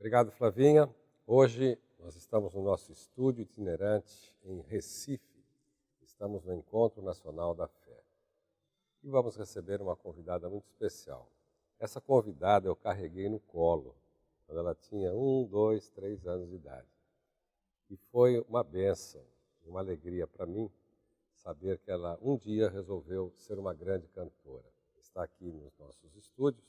Obrigado, Flavinha. Hoje nós estamos no nosso estúdio itinerante em Recife. Estamos no Encontro Nacional da Fé. E vamos receber uma convidada muito especial. Essa convidada eu carreguei no colo, quando ela tinha 1, 2, 3 anos de idade. E foi uma bênção, uma alegria para mim, saber que ela um dia resolveu ser uma grande cantora. Está aqui nos nossos estúdios,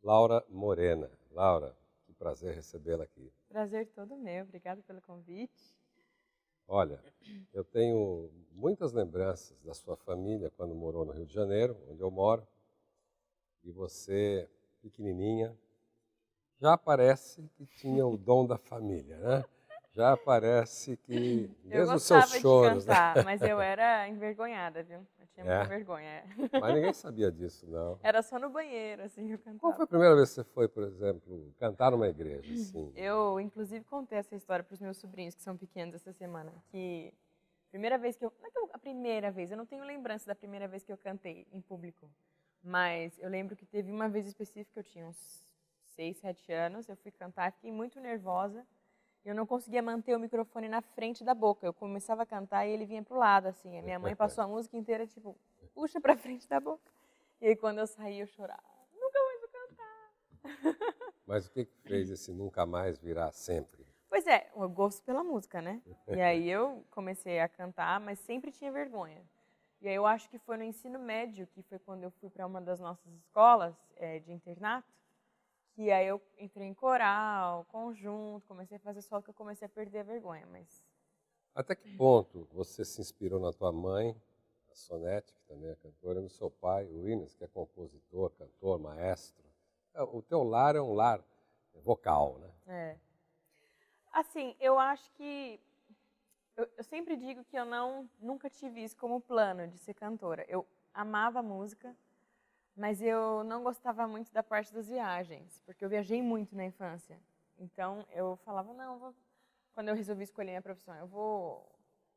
Laura Morena. Laura, que prazer recebê-la aqui. Prazer todo meu, obrigada pelo convite. Olha, eu tenho muitas lembranças da sua família quando morou no Rio de Janeiro, onde eu moro, e você, pequenininha, já parece que tinha o dom da família, né? Já parece que, Eu mesmo os seus gostava de choros, né? cantar, mas eu era envergonhada, viu? Eu tinha muita É? vergonha. Mas ninguém sabia disso, não. Era só no banheiro, assim, que eu Qual foi cantava. a primeira vez que você foi, por exemplo, cantar numa igreja, assim? Eu, inclusive, contei essa história para os meus sobrinhos, que são pequenos, essa semana, que primeira vez que eu... Não é que a primeira vez, eu não tenho lembrança da primeira vez que eu cantei em público, mas eu lembro que teve uma vez específica, eu tinha uns 6, 7 anos, eu fui cantar, fiquei muito nervosa, eu não conseguia manter o microfone na frente da boca. Eu começava a cantar e ele vinha pro lado, assim. A minha mãe passou a música inteira, tipo, puxa pra frente da boca. E aí, quando eu saí, eu chorava. Nunca mais vou cantar. Mas o que fez esse nunca mais virar sempre? Pois é, o gosto pela música, né? E aí eu comecei a cantar, mas sempre tinha vergonha. E aí eu acho que foi no ensino médio, que foi quando eu fui para uma das nossas escolas de internato, que aí eu entrei em coral, conjunto, comecei a fazer solo, que eu comecei a perder a vergonha, mas... Até que ponto você se inspirou na tua mãe, a Sonete, que também é cantora, e no seu pai, o Ines, que é compositor, cantor, maestro? O teu lar é um lar vocal, né? É. Assim, eu acho que... Eu sempre digo que eu nunca tive isso como plano de ser cantora. Eu amava música, mas eu não gostava muito da parte das viagens, porque eu viajei muito na infância. Então, eu falava, não, quando eu resolvi escolher minha profissão, eu vou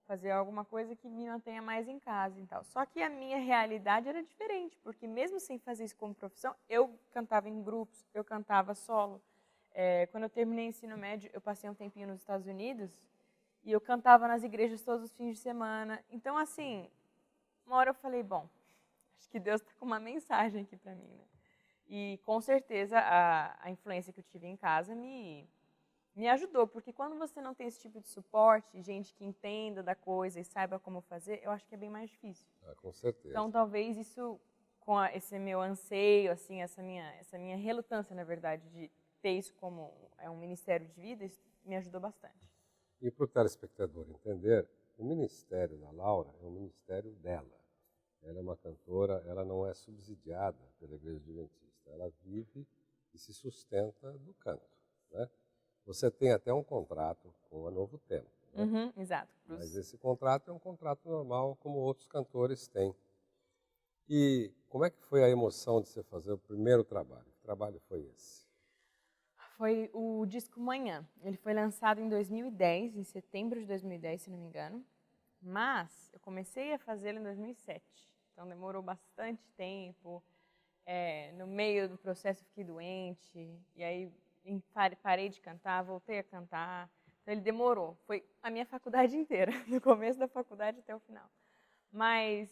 fazer alguma coisa que me mantenha mais em casa e tal. Só que a minha realidade era diferente, porque mesmo sem fazer isso como profissão, eu cantava em grupos, eu cantava solo. Quando eu terminei o ensino médio, eu passei um tempinho nos Estados Unidos e eu cantava nas igrejas todos os fins de semana. Então, assim, uma hora eu falei, bom, acho que Deus está com uma mensagem aqui para mim, né? E com certeza a influência que eu tive em casa me ajudou, porque quando você não tem esse tipo de suporte, gente que entenda da coisa e saiba como fazer, eu acho que é bem mais difícil. Ah, com certeza. Então, talvez isso, com esse meu anseio, assim, essa minha relutância, na verdade, de ter isso como um ministério de vida, isso me ajudou bastante. E para o telespectador entender, o ministério da Laura é um ministério dela. Ela é uma cantora, ela não é subsidiada pela Igreja Adventista. Ela vive e se sustenta do canto, né? Você tem até um contrato com a Novo Tempo, né? Uhum, exato. Mas esse contrato é um contrato normal, como outros cantores têm. E como é que foi a emoção de você fazer o primeiro trabalho? Que trabalho foi esse? Foi o disco Manhã. Ele foi lançado em 2010, em setembro de 2010, se não me engano. Mas eu comecei a fazê-lo em 2007. Então demorou bastante tempo. No meio do processo eu fiquei doente. E aí parei de cantar, voltei a cantar. Então ele demorou. Foi a minha faculdade inteira, do começo da faculdade até o final. Mas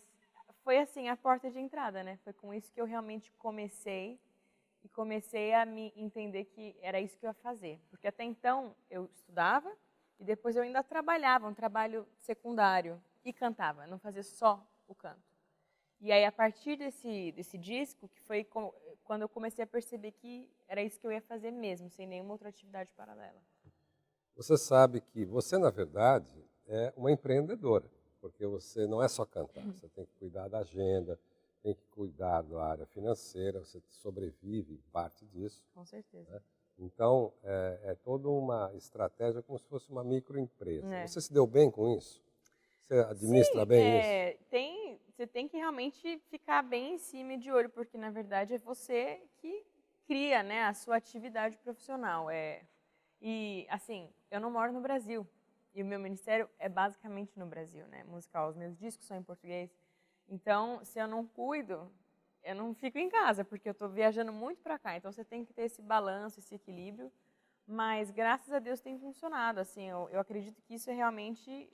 foi assim a porta de entrada, né? Foi com isso que eu realmente comecei. E comecei a me entender que era isso que eu ia fazer. Porque até então eu estudava e depois eu ainda trabalhava, um trabalho secundário, e cantava, não fazia só o canto. E aí a partir desse disco, que foi quando eu comecei a perceber que era isso que eu ia fazer mesmo, sem nenhuma outra atividade paralela. Você sabe que você, na verdade, é uma empreendedora, porque você não é só cantar, você tem que cuidar da agenda, tem que cuidar da área financeira, você sobrevive parte disso. Com certeza. Né? Então, é toda uma estratégia como se fosse uma microempresa. É. Você se deu bem com isso? Você administra bem isso? Você tem que realmente ficar bem em cima e de olho, porque na verdade é você que cria, né, a sua atividade profissional. E assim, eu não moro no Brasil e o meu ministério é basicamente no Brasil, né, musical. Os meus discos são em português. Então, se eu não cuido, eu não fico em casa, porque eu estou viajando muito para cá. Então, você tem que ter esse balanço, esse equilíbrio. Mas, graças a Deus, tem funcionado. Assim, eu acredito que isso é realmente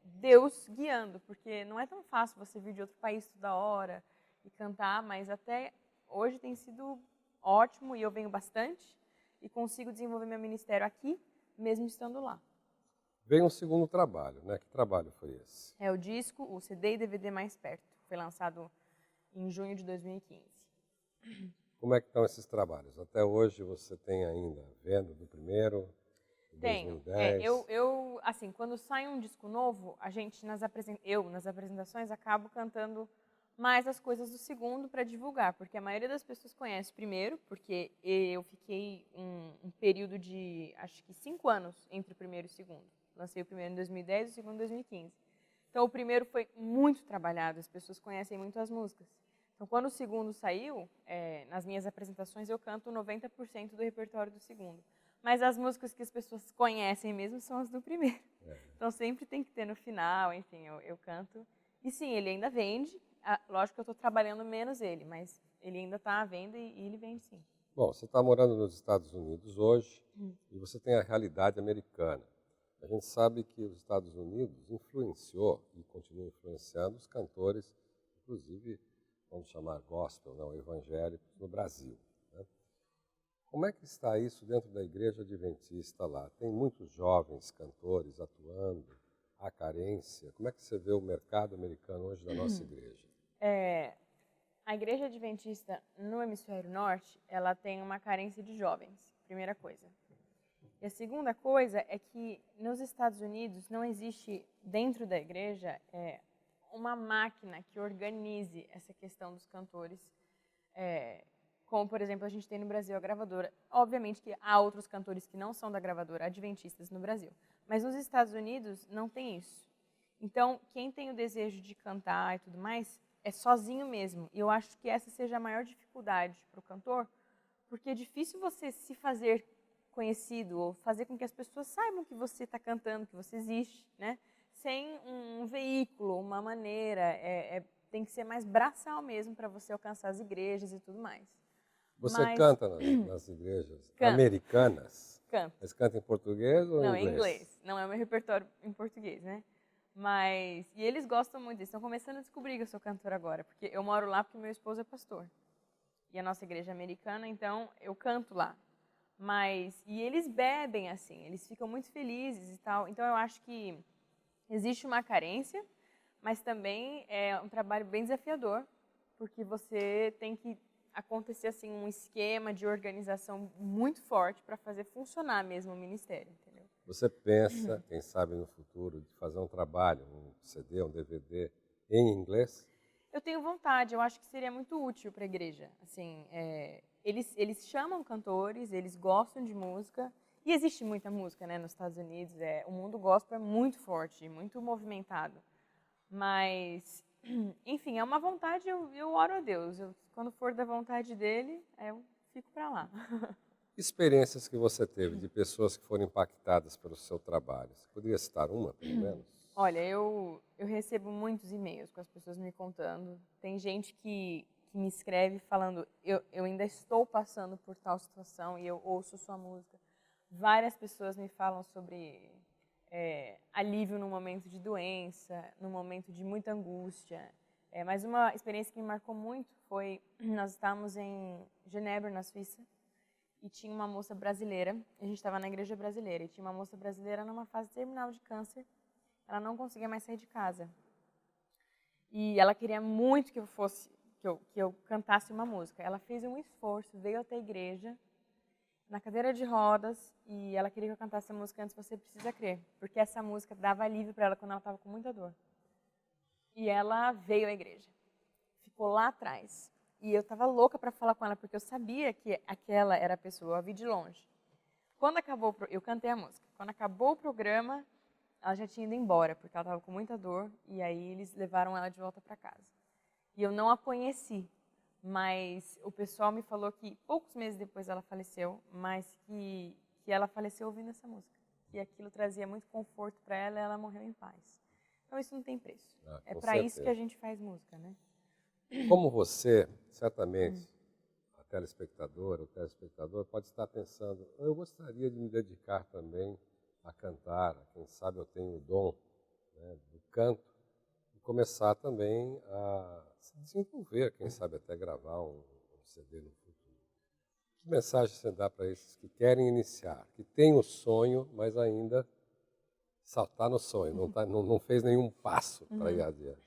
Deus guiando, porque não é tão fácil você vir de outro país toda hora e cantar, mas até hoje tem sido ótimo e eu venho bastante e consigo desenvolver meu ministério aqui, mesmo estando lá. Veio um segundo trabalho, né? Que trabalho foi esse? É o disco, o CD e DVD Mais Perto. Foi lançado em junho de 2015. Como é que estão esses trabalhos? Até hoje você tem ainda venda do primeiro, de Tenho. 2010? Assim, quando sai um disco novo, a gente, nas apresentações, acabo cantando mais as coisas do segundo para divulgar, porque a maioria das pessoas conhece o primeiro, porque eu fiquei um período de, acho que 5 anos entre o primeiro e o segundo. Lancei o primeiro em 2010 e o segundo em 2015. Então, o primeiro foi muito trabalhado, as pessoas conhecem muito as músicas. Então, quando o segundo saiu, nas minhas apresentações eu canto 90% do repertório do segundo. Mas as músicas que as pessoas conhecem mesmo são as do primeiro. Então, sempre tem que ter no final, enfim, eu canto. E sim, ele ainda vende. Lógico que eu estou trabalhando menos ele, mas ele ainda está à venda e ele vende sim. Bom, você está morando nos Estados Unidos hoje e você tem a realidade americana. A gente sabe que os Estados Unidos influenciou e continua influenciando os cantores, inclusive, vamos chamar gospel, não, evangélicos, no Brasil. Né? Como é que está isso dentro da igreja adventista lá? Tem muitos jovens cantores atuando, há carência. Como é que você vê o mercado americano hoje da nossa igreja? A igreja adventista no hemisfério norte, ela tem uma carência de jovens, primeira coisa. E a segunda coisa é que nos Estados Unidos não existe dentro da igreja uma máquina que organize essa questão dos cantores, como, por exemplo, a gente tem no Brasil a gravadora. Obviamente que há outros cantores que não são da gravadora, adventistas no Brasil. Mas nos Estados Unidos não tem isso. Então, quem tem o desejo de cantar e tudo mais, é sozinho mesmo. E eu acho que essa seja a maior dificuldade para o cantor, porque é difícil você se fazer conhecido ou fazer com que as pessoas saibam que você está cantando, que você existe, né? Sem um veículo, uma maneira. Tem que ser mais braçal mesmo para você alcançar as igrejas e tudo mais. Você canta nas igrejas americanas? Canto. Mas canta em português ou Não, em inglês? em inglês. Não é o meu repertório em português, né? E eles gostam muito disso. Estão começando a descobrir que eu sou cantora agora, porque eu moro lá porque meu esposo é pastor. E a nossa igreja é americana, então eu canto lá. E eles bebem assim, eles ficam muito felizes e tal. Então eu acho que existe uma carência, mas também é um trabalho bem desafiador, porque você tem que acontecer assim um esquema de organização muito forte para fazer funcionar mesmo o ministério, entendeu? Você pensa, quem sabe no futuro, de fazer um trabalho, um CD, um DVD em inglês? Eu tenho vontade, eu acho que seria muito útil para a igreja. Assim, eles chamam cantores, eles gostam de música, e existe muita música, né, nos Estados Unidos. O mundo gospel é muito forte, muito movimentado. Mas, enfim, é uma vontade, eu oro a Deus. Quando for da vontade dele, eu fico para lá. Experiências que você teve de pessoas que foram impactadas pelo seu trabalho. Você poderia citar uma, pelo menos? Olha, eu recebo muitos e-mails com as pessoas me contando. Tem gente que me escreve falando, eu ainda estou passando por tal situação e eu ouço sua música. Várias pessoas me falam sobre alívio no momento de doença, no momento de muita angústia. Mas uma experiência que me marcou muito foi, nós estávamos em Genebra, na Suíça, e tinha uma moça brasileira, a gente estava na igreja brasileira, e tinha uma moça brasileira numa fase terminal de câncer. Ela não conseguia mais sair de casa. E ela queria muito que eu cantasse uma música. Ela fez um esforço, veio até a igreja, na cadeira de rodas, e ela queria que eu cantasse a música Antes Você Precisa Crer, porque essa música dava alívio para ela quando ela estava com muita dor. E ela veio à igreja. Ficou lá atrás. E eu estava louca para falar com ela, porque eu sabia que aquela era a pessoa, eu a vi de longe. Quando acabou, eu cantei a música. Quando acabou o programa, ela já tinha ido embora, porque ela estava com muita dor, e aí eles levaram ela de volta para casa. E eu não a conheci, mas o pessoal me falou que poucos meses depois ela faleceu, mas que ela faleceu ouvindo essa música. E aquilo trazia muito conforto para ela e ela morreu em paz. Então isso não tem preço. É para isso que a gente faz música, né? Como você, certamente, telespectadora, o telespectador pode estar pensando, eu gostaria de me dedicar também a cantar, quem sabe eu tenho o dom, né, do canto, e começar também a se desenvolver, quem sabe até gravar um CD no futuro. Que mensagem você dá para esses que querem iniciar, que têm o sonho, mas ainda só está no sonho, não fez nenhum passo para ir adiante?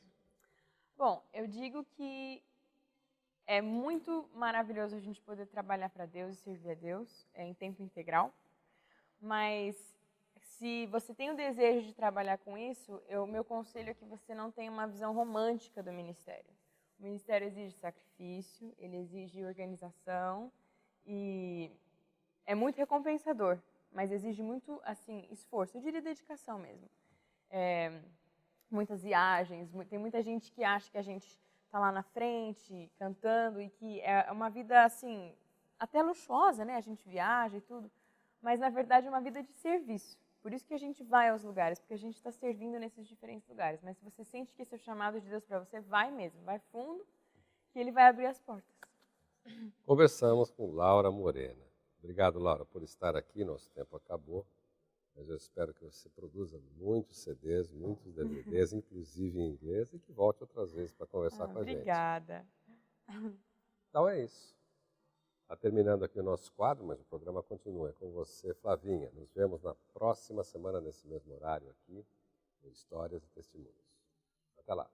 Bom, eu digo que é muito maravilhoso a gente poder trabalhar para Deus e servir a Deus em tempo integral, mas se você tem o desejo de trabalhar com isso, meu conselho é que você não tenha uma visão romântica do ministério. O ministério exige sacrifício, ele exige organização e é muito recompensador, mas exige muito assim esforço, eu diria dedicação mesmo. Muitas viagens, tem muita gente que acha que a gente está lá na frente cantando e que é uma vida assim até luxuosa, né? A gente viaja e tudo, mas na verdade é uma vida de serviço. Por isso que a gente vai aos lugares, porque a gente está servindo nesses diferentes lugares. Mas se você sente que esse é o chamado de Deus para você, vai mesmo, vai fundo, que Ele vai abrir as portas. Conversamos com Laura Morena. Obrigado, Laura, por estar aqui. Nosso tempo acabou, mas eu espero que você produza muitos CDs, muitos DVDs, inclusive em inglês, e que volte outras vezes para conversar com a gente. Obrigada. Então é isso. Está terminando aqui o nosso quadro, mas o programa continua. É com você, Flavinha. Nos vemos na próxima semana, nesse mesmo horário aqui, no Histórias e Testemunhos. Até lá.